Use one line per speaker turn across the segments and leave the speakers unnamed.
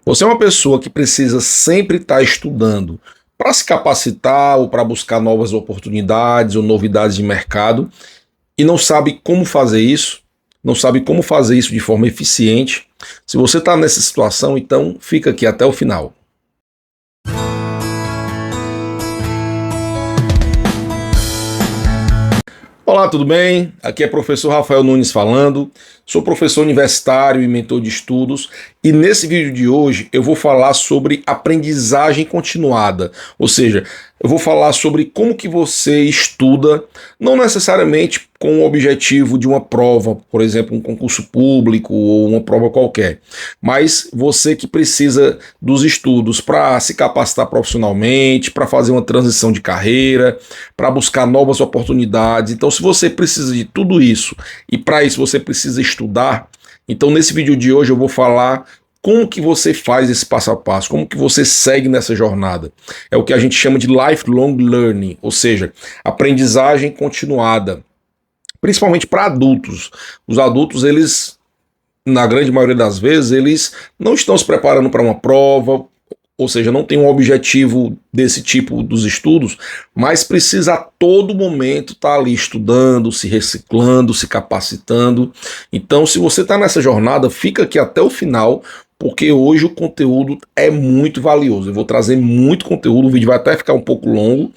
Você é uma pessoa que precisa sempre estar estudando para se capacitar ou para buscar novas oportunidades ou novidades de mercado e não sabe como fazer isso, não sabe como fazer isso de forma eficiente. Se você está nessa situação, então fica aqui até o final. Olá, tudo bem? Aqui é professor Rafael Nunes falando, sou professor universitário e mentor de estudos e nesse vídeo de hoje eu vou falar sobre aprendizagem continuada, ou seja, eu vou falar sobre como que você estuda, não necessariamente com o objetivo de uma prova, por exemplo, um concurso público ou uma prova qualquer, mas você que precisa dos estudos para se capacitar profissionalmente, para fazer uma transição de carreira, para buscar novas oportunidades. Então, se você precisa de tudo isso e para isso você precisa estudar, então nesse vídeo de hoje eu vou falar como que você faz esse passo a passo, como que você segue nessa jornada. É o que a gente chama de lifelong learning, ou seja, aprendizagem continuada, principalmente para adultos. Os adultos, eles, na grande maioria das vezes, eles não estão se preparando para uma prova, ou seja, não tem um objetivo desse tipo dos estudos, mas precisa a todo momento estar ali estudando, se reciclando, se capacitando. Então, se você está nessa jornada, fica aqui até o final, porque hoje o conteúdo é muito valioso. Eu vou trazer muito conteúdo, o vídeo vai até ficar um pouco longo,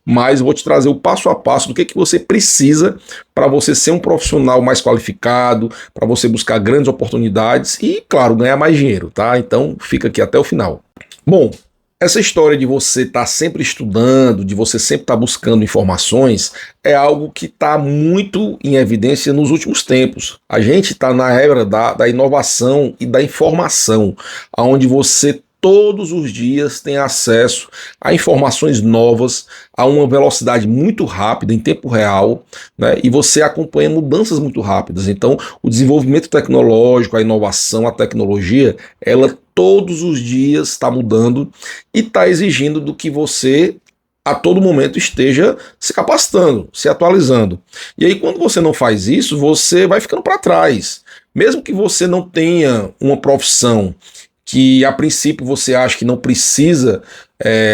mas eu vou te trazer o passo a passo do que você precisa para você ser um profissional mais qualificado, para você buscar grandes oportunidades e, claro, ganhar mais dinheiro, tá? Então, fica aqui até o final. Bom, essa história de você estar sempre estudando, de você sempre estar buscando informações, é algo que está muito em evidência nos últimos tempos. A gente está na era da inovação e da informação, onde você todos os dias tem acesso a informações novas, a uma velocidade muito rápida, em tempo real, né? E você acompanha mudanças muito rápidas. Então, o desenvolvimento tecnológico, a inovação, a tecnologia, ela todos os dias está mudando e está exigindo do que você a todo momento esteja se capacitando, se atualizando. E aí, quando você não faz isso, você vai ficando para trás. Mesmo que você não tenha uma profissão que a princípio você acha que não precisa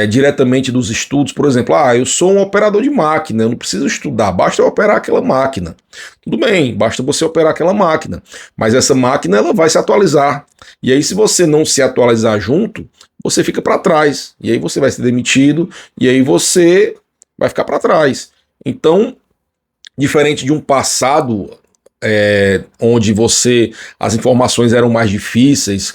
diretamente dos estudos, por exemplo, eu sou um operador de máquina, eu não preciso estudar, basta eu operar aquela máquina. Tudo bem, basta você operar aquela máquina, mas essa máquina ela vai se atualizar. E aí se você não se atualizar junto, você fica para trás, e aí você vai ser demitido, e aí você vai ficar para trás. Então, diferente de um passado onde as informações eram mais difíceis.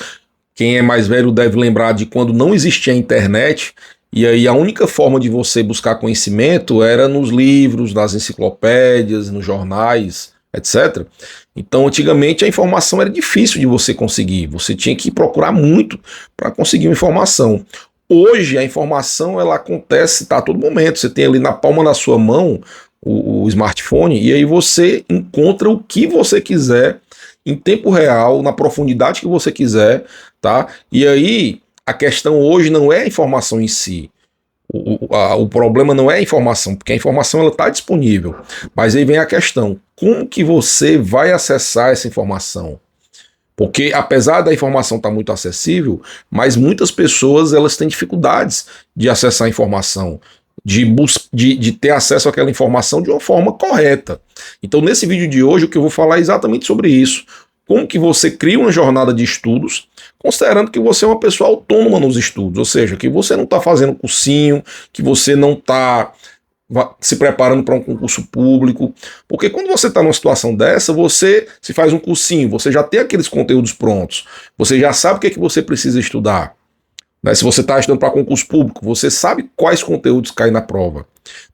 Quem é mais velho deve lembrar de quando não existia internet, e aí a única forma de você buscar conhecimento era nos livros, nas enciclopédias, nos jornais, etc. Então, antigamente, a informação era difícil de você conseguir, você tinha que procurar muito para conseguir uma informação. Hoje, a informação ela acontece a todo momento, você tem ali na palma da sua mão o smartphone, e aí você encontra o que você quiser, em tempo real, na profundidade que você quiser, tá? E aí, a questão hoje não é a informação em si. O problema não é a informação, porque a informação ela está disponível. Mas aí vem a questão, como que você vai acessar essa informação? Porque apesar da informação estar muito acessível, mas muitas pessoas elas têm dificuldades de acessar a informação, de ter acesso àquela informação de uma forma correta. Então nesse vídeo de hoje o que eu vou falar é exatamente sobre isso. Como que você cria uma jornada de estudos, considerando que você é uma pessoa autônoma nos estudos, ou seja, que você não está fazendo cursinho, que você não está se preparando para um concurso público, porque quando você está numa situação dessa, você se faz um cursinho, você já tem aqueles conteúdos prontos, você já sabe o que é que você precisa estudar. Né? Se você está estudando para concurso público, você sabe quais conteúdos caem na prova.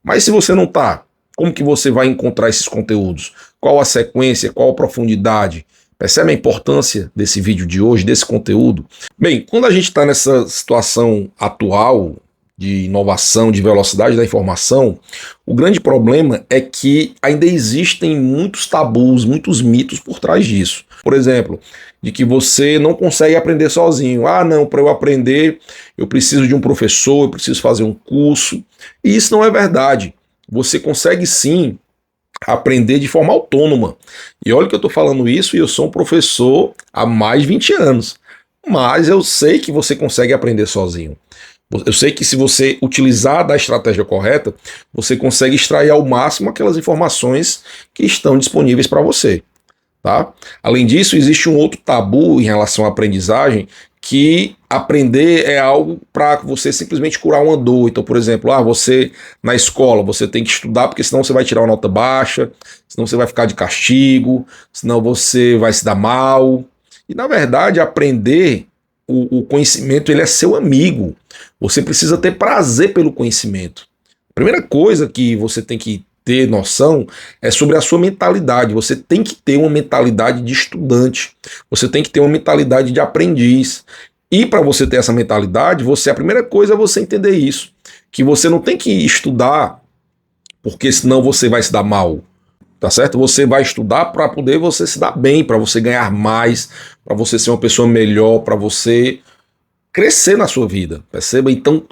Mas se você não está, como que você vai encontrar esses conteúdos? Qual a sequência, qual a profundidade? Percebe a importância desse vídeo de hoje, desse conteúdo? Bem, quando a gente está nessa situação atual de inovação, de velocidade da informação, o grande problema é que ainda existem muitos tabus, muitos mitos por trás disso. Por exemplo, de que você não consegue aprender sozinho. Não, para eu aprender eu preciso de um professor, eu preciso fazer um curso. E isso não é verdade. Você consegue sim aprender de forma autônoma. E olha que eu estou falando isso e eu sou um professor há mais de 20 anos. mas eu sei que você consegue aprender sozinho. Eu sei que se você utilizar da estratégia correta, você consegue extrair ao máximo aquelas informações que estão disponíveis para você. Tá? Além disso, existe um outro tabu em relação à aprendizagem, que aprender é algo para você simplesmente curar uma dor. Então, por exemplo, você na escola, você tem que estudar porque senão você vai tirar uma nota baixa, senão você vai ficar de castigo, senão você vai se dar mal. E na verdade, aprender o conhecimento, ele é seu amigo. Você precisa ter prazer pelo conhecimento. A primeira coisa que você tem que ter noção é sobre a sua mentalidade. Você tem que ter uma mentalidade de estudante. Você tem que ter uma mentalidade de aprendiz. E para você ter essa mentalidade, a primeira coisa é você entender isso, que você não tem que estudar porque senão você vai se dar mal. Tá certo? Você vai estudar para poder você se dar bem, para você ganhar mais, para você ser uma pessoa melhor, para você crescer na sua vida. Perceba? Então,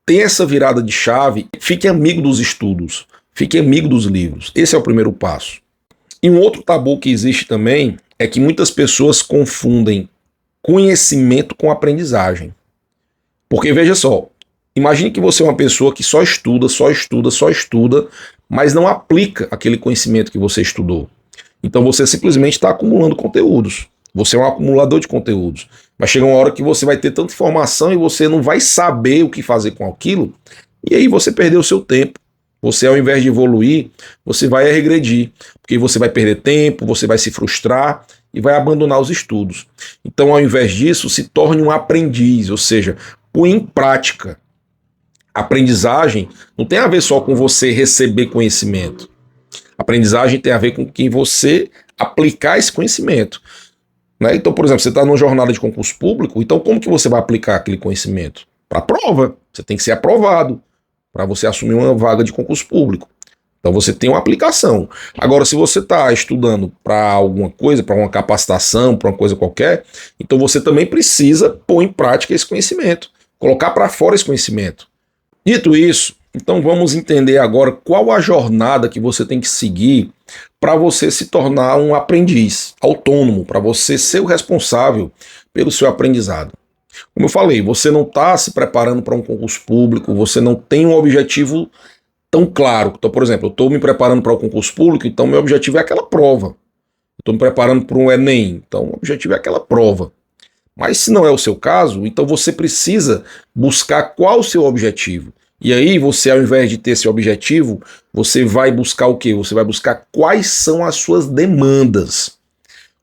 tem essa virada de chave. Fique amigo dos estudos. Fique amigo dos livros. Esse é o primeiro passo. E um outro tabu que existe também é que muitas pessoas confundem conhecimento com aprendizagem. Porque veja só, imagine que você é uma pessoa que só estuda, mas não aplica aquele conhecimento que você estudou. Então você simplesmente está acumulando conteúdos. Você é um acumulador de conteúdos. Vai chegar uma hora que você vai ter tanta informação e você não vai saber o que fazer com aquilo, e aí você perdeu o seu tempo. Você, ao invés de evoluir, você vai regredir, porque você vai perder tempo, você vai se frustrar e vai abandonar os estudos. Então, ao invés disso, se torne um aprendiz, ou seja, põe em prática. Aprendizagem não tem a ver só com você receber conhecimento. Aprendizagem tem a ver com quem você aplicar esse conhecimento. Né? Então, por exemplo, você está numa jornada de concurso público, então como que você vai aplicar aquele conhecimento? Para a prova. Você tem que ser aprovado para você assumir uma vaga de concurso público. Então você tem uma aplicação. Agora, se você está estudando para alguma coisa, para uma capacitação, para uma coisa qualquer, então você também precisa pôr em prática esse conhecimento, colocar para fora esse conhecimento. Dito isso, então vamos entender agora qual a jornada que você tem que seguir para você se tornar um aprendiz autônomo, para você ser o responsável pelo seu aprendizado. Como eu falei, você não está se preparando para um concurso público, você não tem um objetivo tão claro. Então, por exemplo, eu estou me preparando para o concurso público, então meu objetivo é aquela prova. Estou me preparando para um Enem, então o objetivo é aquela prova. Mas se não é o seu caso, então você precisa buscar qual o seu objetivo. E aí você, ao invés de ter esse objetivo, você vai buscar o quê? Você vai buscar quais são as suas demandas.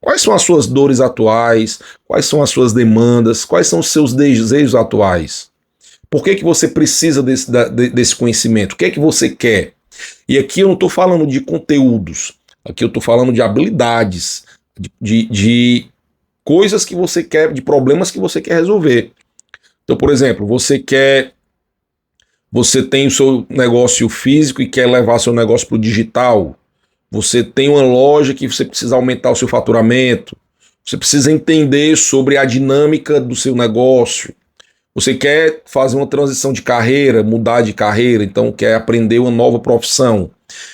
Quais são as suas dores atuais? Quais são as suas demandas? Quais são os seus desejos atuais? Por que você precisa desse conhecimento? O que é que você quer? E aqui eu não estou falando de conteúdos. Aqui eu estou falando de habilidades, de coisas que você quer, de problemas que você quer resolver. Então, por exemplo, você tem o seu negócio físico e quer levar seu negócio para o digital. Você tem uma loja que você precisa aumentar o seu faturamento. Você precisa entender sobre a dinâmica do seu negócio. Você quer fazer uma transição de carreira, mudar de carreira, então quer aprender uma nova profissão.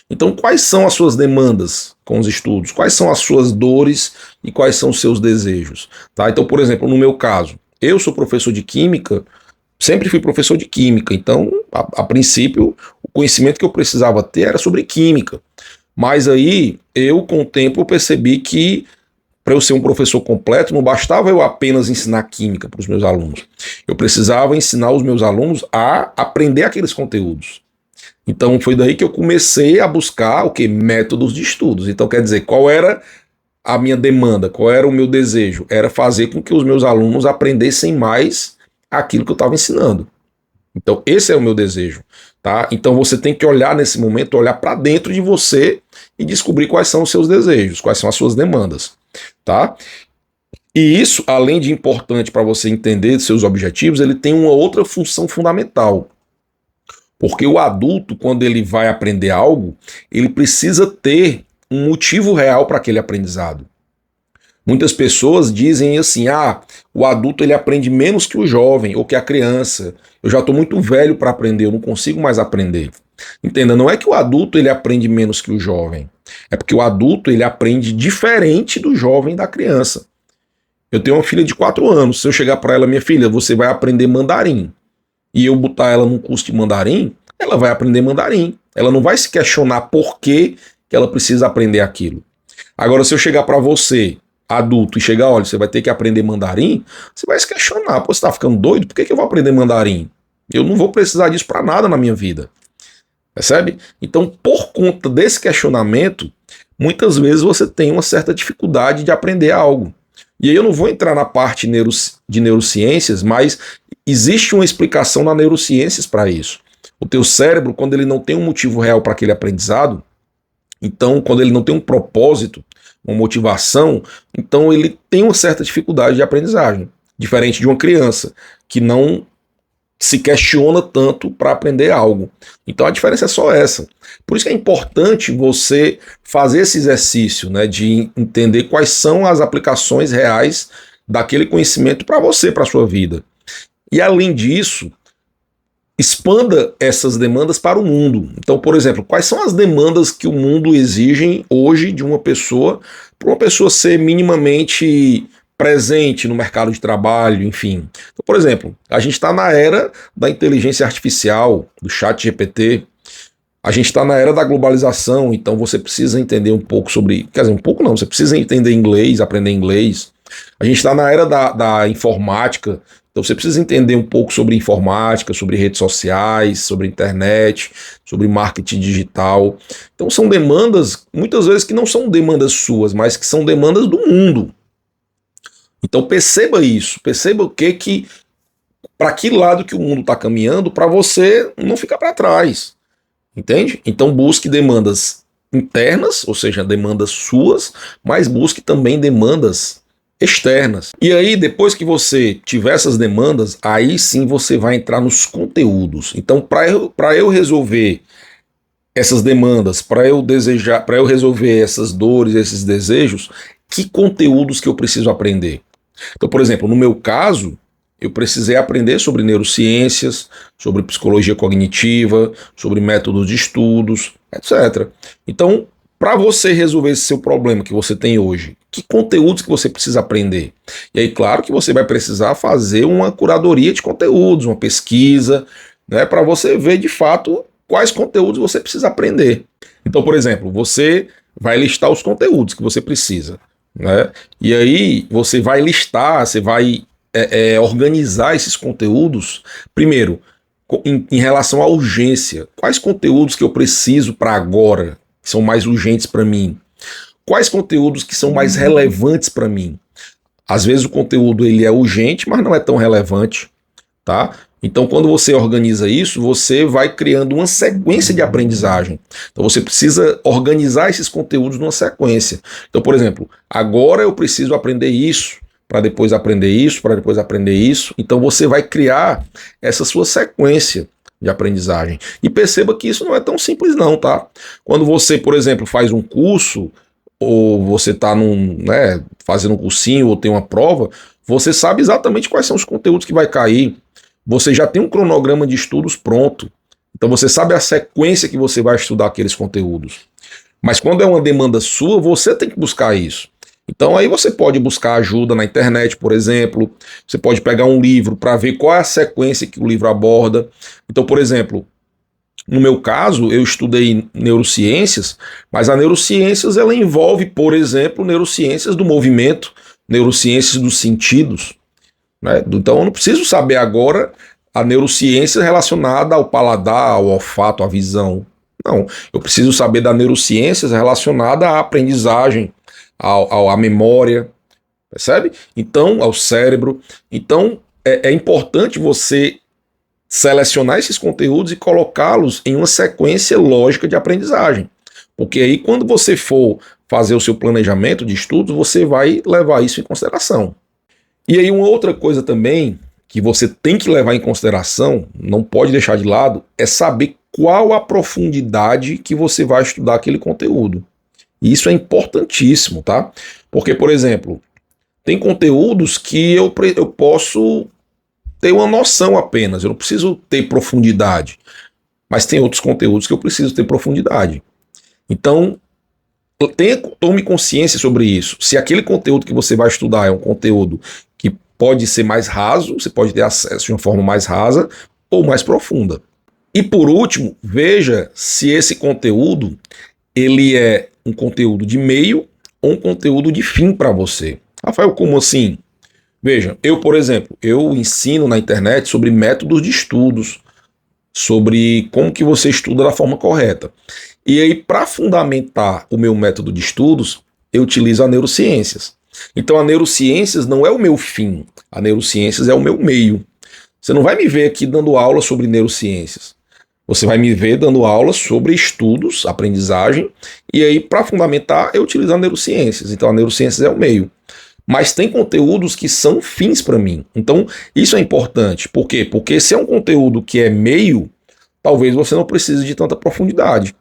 Então, quais são as suas demandas com os estudos? Quais são as suas dores e quais são os seus desejos? Tá? Então, por exemplo, no meu caso, eu sou professor de química, sempre fui professor de química, então, a princípio, o conhecimento que eu precisava ter era sobre química. Mas aí, com o tempo, eu percebi que para eu ser um professor completo, não bastava eu apenas ensinar química para os meus alunos. Eu precisava ensinar os meus alunos a aprender aqueles conteúdos. Então foi daí que eu comecei a buscar métodos de estudos. Então quer dizer, qual era a minha demanda, qual era o meu desejo? Era fazer com que os meus alunos aprendessem mais aquilo que eu estava ensinando. Então esse é o meu desejo. Tá? Então você tem que olhar nesse momento, olhar para dentro de você e descobrir quais são os seus desejos, quais são as suas demandas. Tá? E isso, além de importante para você entender seus objetivos, ele tem uma outra função fundamental. Porque o adulto, quando ele vai aprender algo, ele precisa ter um motivo real para aquele aprendizado. Muitas pessoas dizem assim, o adulto ele aprende menos que o jovem ou que a criança. Eu já estou muito velho para aprender, eu não consigo mais aprender. Entenda, não é que o adulto ele aprende menos que o jovem. É porque o adulto ele aprende diferente do jovem e da criança. Eu tenho uma filha de 4 anos. Se eu chegar para ela, minha filha, você vai aprender mandarim, e eu botar ela num curso de mandarim, ela vai aprender mandarim. Ela não vai se questionar por que ela precisa aprender aquilo. Agora, se eu chegar para você, adulto, e chegar, olha, você vai ter que aprender mandarim, você vai se questionar. Pô, você tá ficando doido? Por que eu vou aprender mandarim? Eu não vou precisar disso para nada na minha vida. Percebe? Então, por conta desse questionamento, muitas vezes você tem uma certa dificuldade de aprender algo. E aí eu não vou entrar na parte de neurociências, mas existe uma explicação na neurociências para isso. O teu cérebro, quando ele não tem um motivo real para aquele aprendizado, então, quando ele não tem um propósito, uma motivação, então ele tem uma certa dificuldade de aprendizagem. Diferente de uma criança, que não se questiona tanto para aprender algo. Então a diferença é só essa. Por isso que é importante você fazer esse exercício, né, de entender quais são as aplicações reais daquele conhecimento para você, para a sua vida. E além disso, expanda essas demandas para o mundo. Então, por exemplo, quais são as demandas que o mundo exige hoje de uma pessoa, para uma pessoa ser minimamente presente no mercado de trabalho, enfim. Então, por exemplo, a gente está na era da inteligência artificial, do chat GPT, a gente está na era da globalização, então você precisa entender um pouco sobre, quer dizer, um pouco não, você precisa entender inglês, aprender inglês. A gente está na era da informática, então você precisa entender um pouco sobre informática, sobre redes sociais, sobre internet, sobre marketing digital. Então são demandas, muitas vezes, que não são demandas suas, mas que são demandas do mundo. Então perceba isso, perceba o que para que lado que o mundo está caminhando para você não ficar para trás, entende? Então busque demandas internas, ou seja, demandas suas, mas busque também demandas externas. E aí, depois que você tiver essas demandas, aí sim você vai entrar nos conteúdos. Então, para eu resolver essas demandas, para eu desejar, para eu resolver essas dores, esses desejos, que conteúdos que eu preciso aprender? Então, por exemplo, no meu caso, eu precisei aprender sobre neurociências, sobre psicologia cognitiva, sobre métodos de estudos, etc. Então, para você resolver esse seu problema que você tem hoje, que conteúdos que você precisa aprender? E aí, claro que você vai precisar fazer uma curadoria de conteúdos, uma pesquisa, né, para você ver de fato quais conteúdos você precisa aprender. Então, por exemplo, você vai listar os conteúdos que você precisa, né? E aí você vai listar, você vai organizar esses conteúdos, primeiro, em relação à urgência. Quais conteúdos que eu preciso para agora, que são mais urgentes para mim? Quais conteúdos que são mais relevantes para mim? Às vezes o conteúdo ele é urgente, mas não é tão relevante, tá? Então, quando você organiza isso, você vai criando uma sequência de aprendizagem. Então, você precisa organizar esses conteúdos numa sequência. Então, por exemplo, agora eu preciso aprender isso, para depois aprender isso, para depois aprender isso. Então, você vai criar essa sua sequência de aprendizagem. E perceba que isso não é tão simples não, tá? Quando você, por exemplo, faz um curso, ou você está fazendo um cursinho, ou tem uma prova, você sabe exatamente quais são os conteúdos que vai cair. Você já tem um cronograma de estudos pronto. Então você sabe a sequência que você vai estudar aqueles conteúdos. Mas quando é uma demanda sua, você tem que buscar isso. Então aí você pode buscar ajuda na internet, por exemplo. Você pode pegar um livro para ver qual é a sequência que o livro aborda. Então, por exemplo, no meu caso, eu estudei neurociências, mas a neurociências ela envolve, por exemplo, neurociências do movimento, neurociências dos sentidos, né? Então eu não preciso saber agora a neurociência relacionada ao paladar, ao olfato, à visão. Não, eu preciso saber da neurociências relacionada à aprendizagem, à memória, percebe? Então, ao cérebro. Então, é importante você selecionar esses conteúdos e colocá-los em uma sequência lógica de aprendizagem. Porque aí, quando você for fazer o seu planejamento de estudos, você vai levar isso em consideração. E aí, uma outra coisa também que você tem que levar em consideração, não pode deixar de lado, é saber qual a profundidade que você vai estudar aquele conteúdo. E isso é importantíssimo, tá? Porque, por exemplo, tem conteúdos que eu posso ter uma noção apenas, eu não preciso ter profundidade. Mas tem outros conteúdos que eu preciso ter profundidade. Então, Tome consciência sobre isso. Se aquele conteúdo que você vai estudar é um conteúdo que pode ser mais raso, você pode ter acesso de uma forma mais rasa ou mais profunda. E por último, veja se esse conteúdo ele é um conteúdo de meio ou um conteúdo de fim para você. Rafael, como assim? Veja, eu, por exemplo, eu ensino na internet sobre métodos de estudos, sobre como que você estuda da forma correta. E aí, para fundamentar o meu método de estudos, eu utilizo a neurociências. Então, a neurociências não é o meu fim, a neurociências é o meu meio. Você não vai me ver aqui dando aula sobre neurociências. Você vai me ver dando aula sobre estudos, aprendizagem, e aí, para fundamentar, eu utilizo a neurociências. Então, a neurociências é o meio. Mas tem conteúdos que são fins para mim. Então, isso é importante. Por quê? Porque se é um conteúdo que é meio, talvez você não precise de tanta profundidade.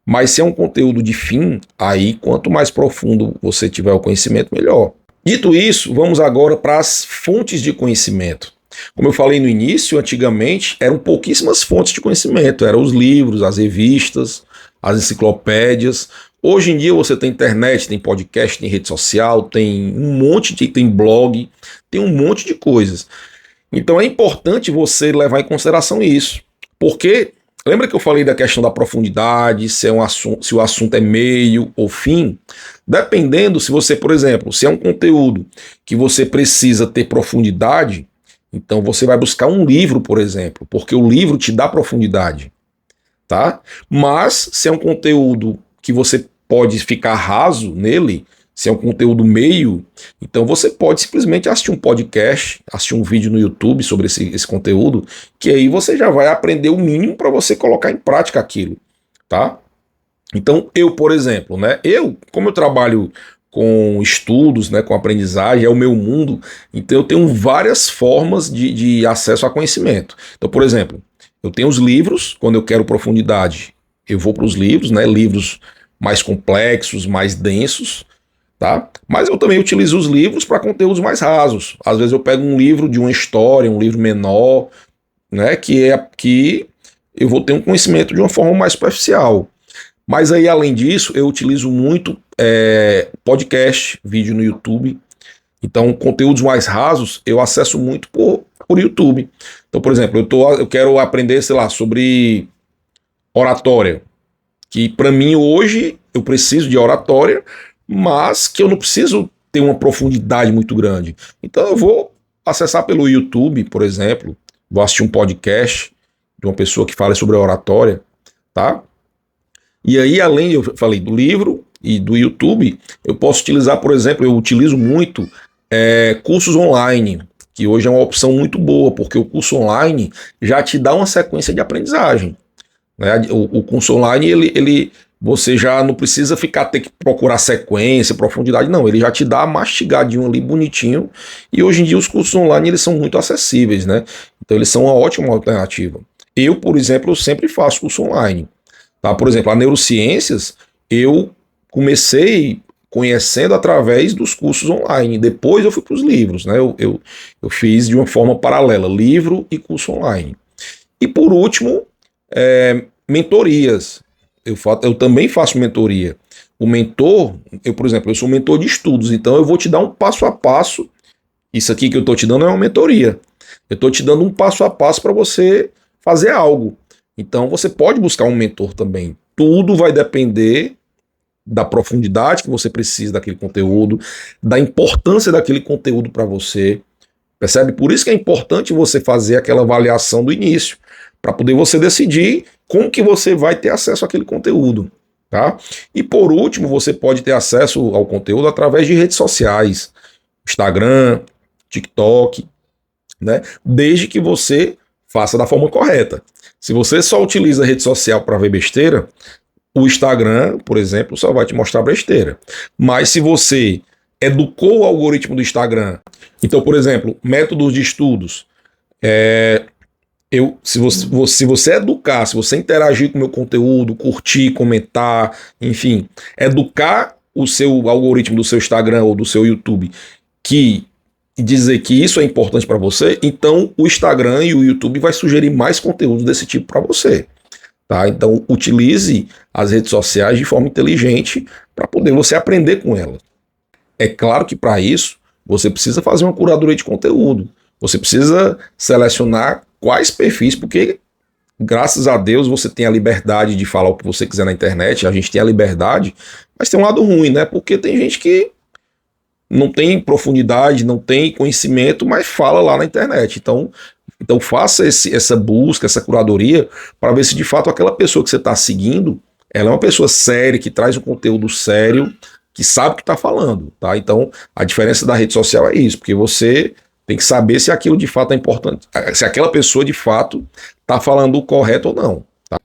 Mas se é um conteúdo de fim, aí quanto mais profundo você tiver o conhecimento, melhor. Dito isso, vamos agora para as fontes de conhecimento. Como eu falei no início, antigamente eram pouquíssimas fontes de conhecimento. Eram os livros, as revistas, as enciclopédias. Hoje em dia você tem internet, tem podcast, tem rede social, tem um monte de... tem blog, tem um monte de coisas. Então é importante você levar em consideração isso. Porque, lembra que eu falei da questão da profundidade, se o assunto é meio ou fim? Dependendo, se você, por exemplo, se é um conteúdo que você precisa ter profundidade, então você vai buscar um livro, por exemplo, porque o livro te dá profundidade, tá? Mas se é um conteúdo que você pode ficar raso nele, se é um conteúdo meio, então você pode simplesmente assistir um podcast, assistir um vídeo no YouTube sobre esse conteúdo, que aí você já vai aprender o mínimo para você colocar em prática aquilo, tá? Então eu, por exemplo, né, como eu trabalho com estudos, né, com aprendizagem, é o meu mundo, então eu tenho várias formas de acesso a conhecimento. Então, por exemplo, eu tenho os livros, quando eu quero profundidade, eu vou para os livros, né, livros mais complexos, mais densos, tá? Mas eu também utilizo os livros para conteúdos mais rasos. Às vezes eu pego um livro de uma história, um livro menor, né, que eu vou ter um conhecimento de uma forma mais superficial. Mas aí, além disso, eu utilizo muito podcast, vídeo no YouTube. Então, conteúdos mais rasos eu acesso muito por YouTube. Então, por exemplo, eu quero aprender, sei lá, sobre oratória. Que para mim hoje eu preciso de oratória, mas que eu não preciso ter uma profundidade muito grande. Então eu vou acessar pelo YouTube, por exemplo, vou assistir um podcast de uma pessoa que fala sobre a oratória, tá? E aí, além, eu falei do livro e do YouTube, eu posso utilizar, por exemplo, eu utilizo muito cursos online, que hoje é uma opção muito boa, porque o curso online já te dá uma sequência de aprendizagem. Né? O curso online, você já não precisa ter que procurar sequência, profundidade, não. Ele já te dá mastigadinho ali, bonitinho. E hoje em dia os cursos online eles são muito acessíveis, né? Então eles são uma ótima alternativa. Eu, por exemplo, sempre faço curso online. Tá? Por exemplo, a neurociências, eu comecei conhecendo através dos cursos online. Depois eu fui para os livros, né? Eu fiz de uma forma paralela, livro e curso online. E por último, mentorias. Eu também faço mentoria. O mentor, por exemplo, eu sou mentor de estudos, então eu vou te dar um passo a passo. Isso aqui que eu estou te dando é uma mentoria. Eu estou te dando um passo a passo para você fazer algo. Então você pode buscar um mentor também. Tudo vai depender da profundidade que você precisa daquele conteúdo, da importância daquele conteúdo para você. Percebe? Por isso que é importante você fazer aquela avaliação do início, para poder você decidir como que você vai ter acesso àquele conteúdo, tá? E por último, você pode ter acesso ao conteúdo através de redes sociais, Instagram, TikTok, né? Desde que você faça da forma correta. Se você só utiliza a rede social para ver besteira, o Instagram, por exemplo, só vai te mostrar besteira. Mas se você educou o algoritmo do Instagram, então, por exemplo, métodos de estudos, se você educar, se você interagir com o meu conteúdo, curtir, comentar, enfim, educar o seu algoritmo do seu Instagram ou do seu YouTube, e dizer que isso é importante para você, então o Instagram e o YouTube vai sugerir mais conteúdo desse tipo para você. Tá? Então utilize as redes sociais de forma inteligente para poder você aprender com ela. É claro que para isso você precisa fazer uma curadoria de conteúdo. Você precisa selecionar quais perfis, porque graças a Deus você tem a liberdade de falar o que você quiser na internet, a gente tem a liberdade, mas tem um lado ruim, né? Porque tem gente que não tem profundidade, não tem conhecimento, mas fala lá na internet. Então faça essa busca, essa curadoria, para ver se de fato aquela pessoa que você está seguindo, ela é uma pessoa séria, que traz um conteúdo sério, que sabe o que está falando, tá? Então a diferença da rede social é isso, porque você tem que saber se aquilo de fato é importante, se aquela pessoa de fato está falando o correto ou não. Tá?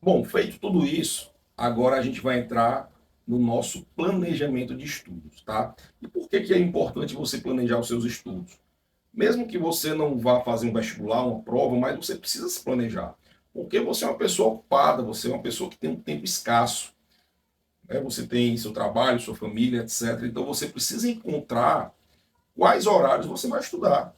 Bom, feito tudo isso, agora a gente vai entrar no nosso planejamento de estudos, tá? E por que é importante você planejar os seus estudos? Mesmo que você não vá fazer um vestibular, uma prova, mas você precisa se planejar. Porque você é uma pessoa ocupada, você é uma pessoa que tem um tempo escasso. Né? Você tem seu trabalho, sua família, etc. Então você precisa encontrar quais horários você vai estudar.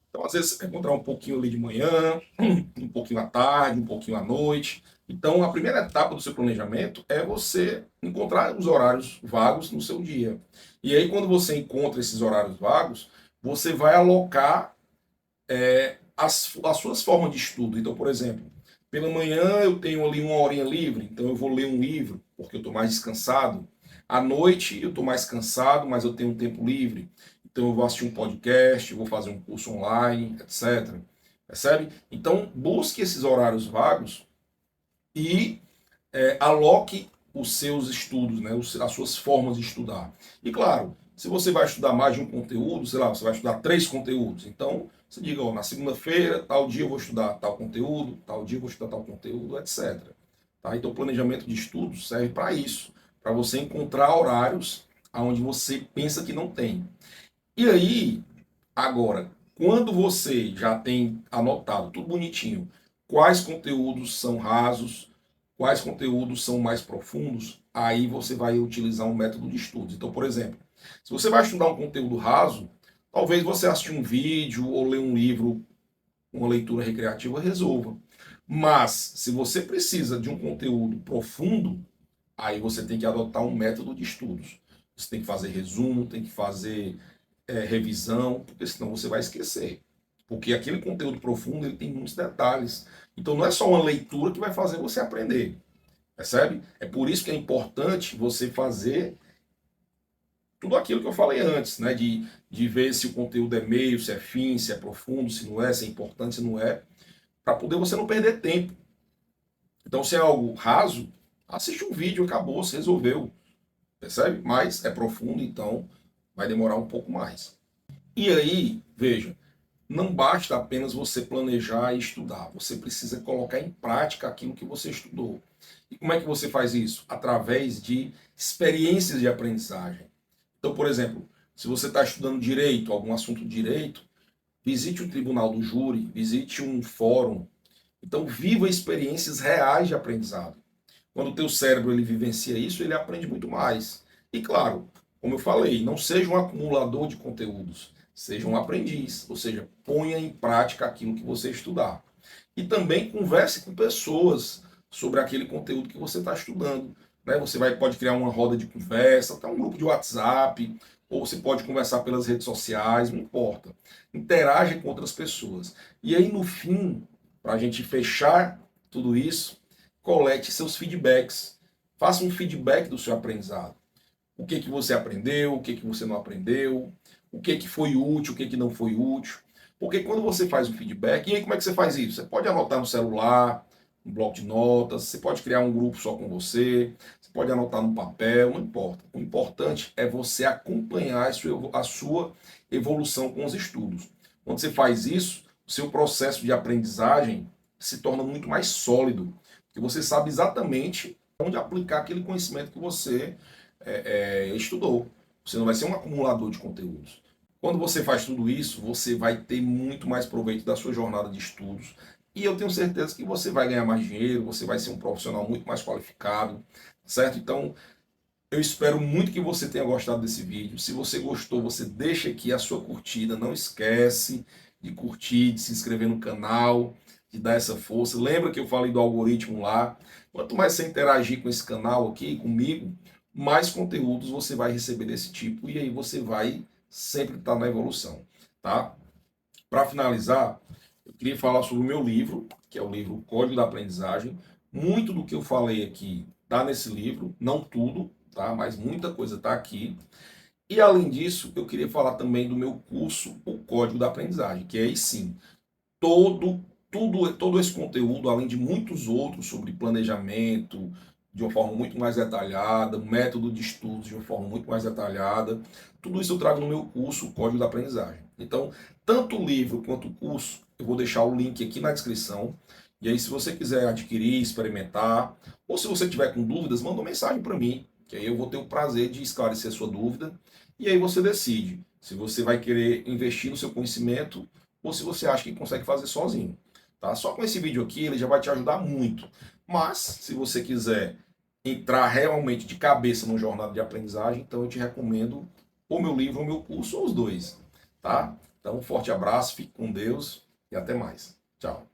Então, às vezes, você vai encontrar um pouquinho ali de manhã, um pouquinho à tarde, um pouquinho à noite. Então, a primeira etapa do seu planejamento é você encontrar os horários vagos no seu dia. E aí, quando você encontra esses horários vagos, você vai alocar as suas formas de estudo. Então, por exemplo, pela manhã eu tenho ali uma horinha livre, então eu vou ler um livro, porque eu estou mais descansado. À noite eu estou mais cansado, mas eu tenho um tempo livre. Então eu vou assistir um podcast, eu vou fazer um curso online, etc. Percebe? Então busque esses horários vagos e aloque os seus estudos, né, as suas formas de estudar. E claro, se você vai estudar mais de um conteúdo, sei lá, você vai estudar 3 conteúdos, então você diga, ó, na segunda-feira, tal dia eu vou estudar tal conteúdo, tal dia eu vou estudar tal conteúdo, etc. Tá? Então o planejamento de estudos serve para isso, para você encontrar horários onde você pensa que não tem. E aí, agora, quando você já tem anotado tudo bonitinho, quais conteúdos são rasos, quais conteúdos são mais profundos, aí você vai utilizar um método de estudos. Então, por exemplo, se você vai estudar um conteúdo raso, talvez você assistir um vídeo ou ler um livro, uma leitura recreativa resolva. Mas, se você precisa de um conteúdo profundo, aí você tem que adotar um método de estudos. Você tem que fazer resumo, tem que fazer revisão, porque senão você vai esquecer. Porque aquele conteúdo profundo ele tem muitos detalhes. Então não é só uma leitura que vai fazer você aprender. Percebe? É por isso que é importante você fazer tudo aquilo que eu falei antes, né? De ver se o conteúdo é meio, se é fim, se é profundo, se não é, se é importante, se não é, para poder você não perder tempo. Então, se é algo raso, assiste um vídeo, acabou, se resolveu. Percebe? Mas é profundo, então vai demorar um pouco mais. E aí, veja, não basta apenas você planejar e estudar, você precisa colocar em prática aquilo que você estudou. E como é que você faz isso? Através de experiências de aprendizagem. Então, por exemplo, se você está estudando direito, algum assunto de direito, visite o tribunal do júri, visite um fórum. Então, viva experiências reais de aprendizado. Quando o teu cérebro ele vivencia isso, ele aprende muito mais. E claro, como eu falei, não seja um acumulador de conteúdos, seja um aprendiz, ou seja, ponha em prática aquilo que você estudar. E também converse com pessoas sobre aquele conteúdo que você está estudando. Né? Pode criar uma roda de conversa, até um grupo de WhatsApp, ou você pode conversar pelas redes sociais, não importa. Interage com outras pessoas. E aí, no fim, para a gente fechar tudo isso, colete seus feedbacks. Faça um feedback do seu aprendizado. O que você aprendeu, o que você não aprendeu, o que foi útil, o que não foi útil. Porque quando você faz o feedback, e aí como é que você faz isso? Você pode anotar no celular, no bloco de notas, você pode criar um grupo só com você, você pode anotar no papel, não importa. O importante é você acompanhar a sua evolução com os estudos. Quando você faz isso, o seu processo de aprendizagem se torna muito mais sólido, porque você sabe exatamente onde aplicar aquele conhecimento que você estudou. Você não vai ser um acumulador de conteúdos. Quando você faz tudo isso, você vai ter muito mais proveito da sua jornada de estudos. E eu tenho certeza que você vai ganhar mais dinheiro, você vai ser um profissional muito mais qualificado, certo? Então, eu espero muito que você tenha gostado desse vídeo. Se você gostou, você deixa aqui a sua curtida. Não esquece de curtir, de se inscrever no canal, de dar essa força. Lembra que eu falei do algoritmo lá? Quanto mais você interagir com esse canal aqui, comigo, mais conteúdos você vai receber desse tipo e aí você vai sempre estar na evolução, tá? Para finalizar, eu queria falar sobre o meu livro, que é o livro Código da Aprendizagem. Muito do que eu falei aqui está nesse livro, não tudo, tá? Mas muita coisa está aqui. E além disso, eu queria falar também do meu curso, o Código da Aprendizagem, que aí sim, todo esse conteúdo, além de muitos outros sobre planejamento, de uma forma muito mais detalhada, método de estudos de uma forma muito mais detalhada, tudo isso eu trago no meu curso, o Código da Aprendizagem. Então, tanto o livro quanto o curso, eu vou deixar o link aqui na descrição. E aí, se você quiser adquirir, experimentar, ou se você tiver com dúvidas, manda uma mensagem para mim, que aí eu vou ter o prazer de esclarecer a sua dúvida. E aí você decide se você vai querer investir no seu conhecimento ou se você acha que consegue fazer sozinho. Tá? Só com esse vídeo aqui ele já vai te ajudar muito. Mas, se você quiser entrar realmente de cabeça no jornada de aprendizagem, então eu te recomendo o meu livro, o meu curso, ou os dois. Tá? Então, um forte abraço, fique com Deus e até mais. Tchau.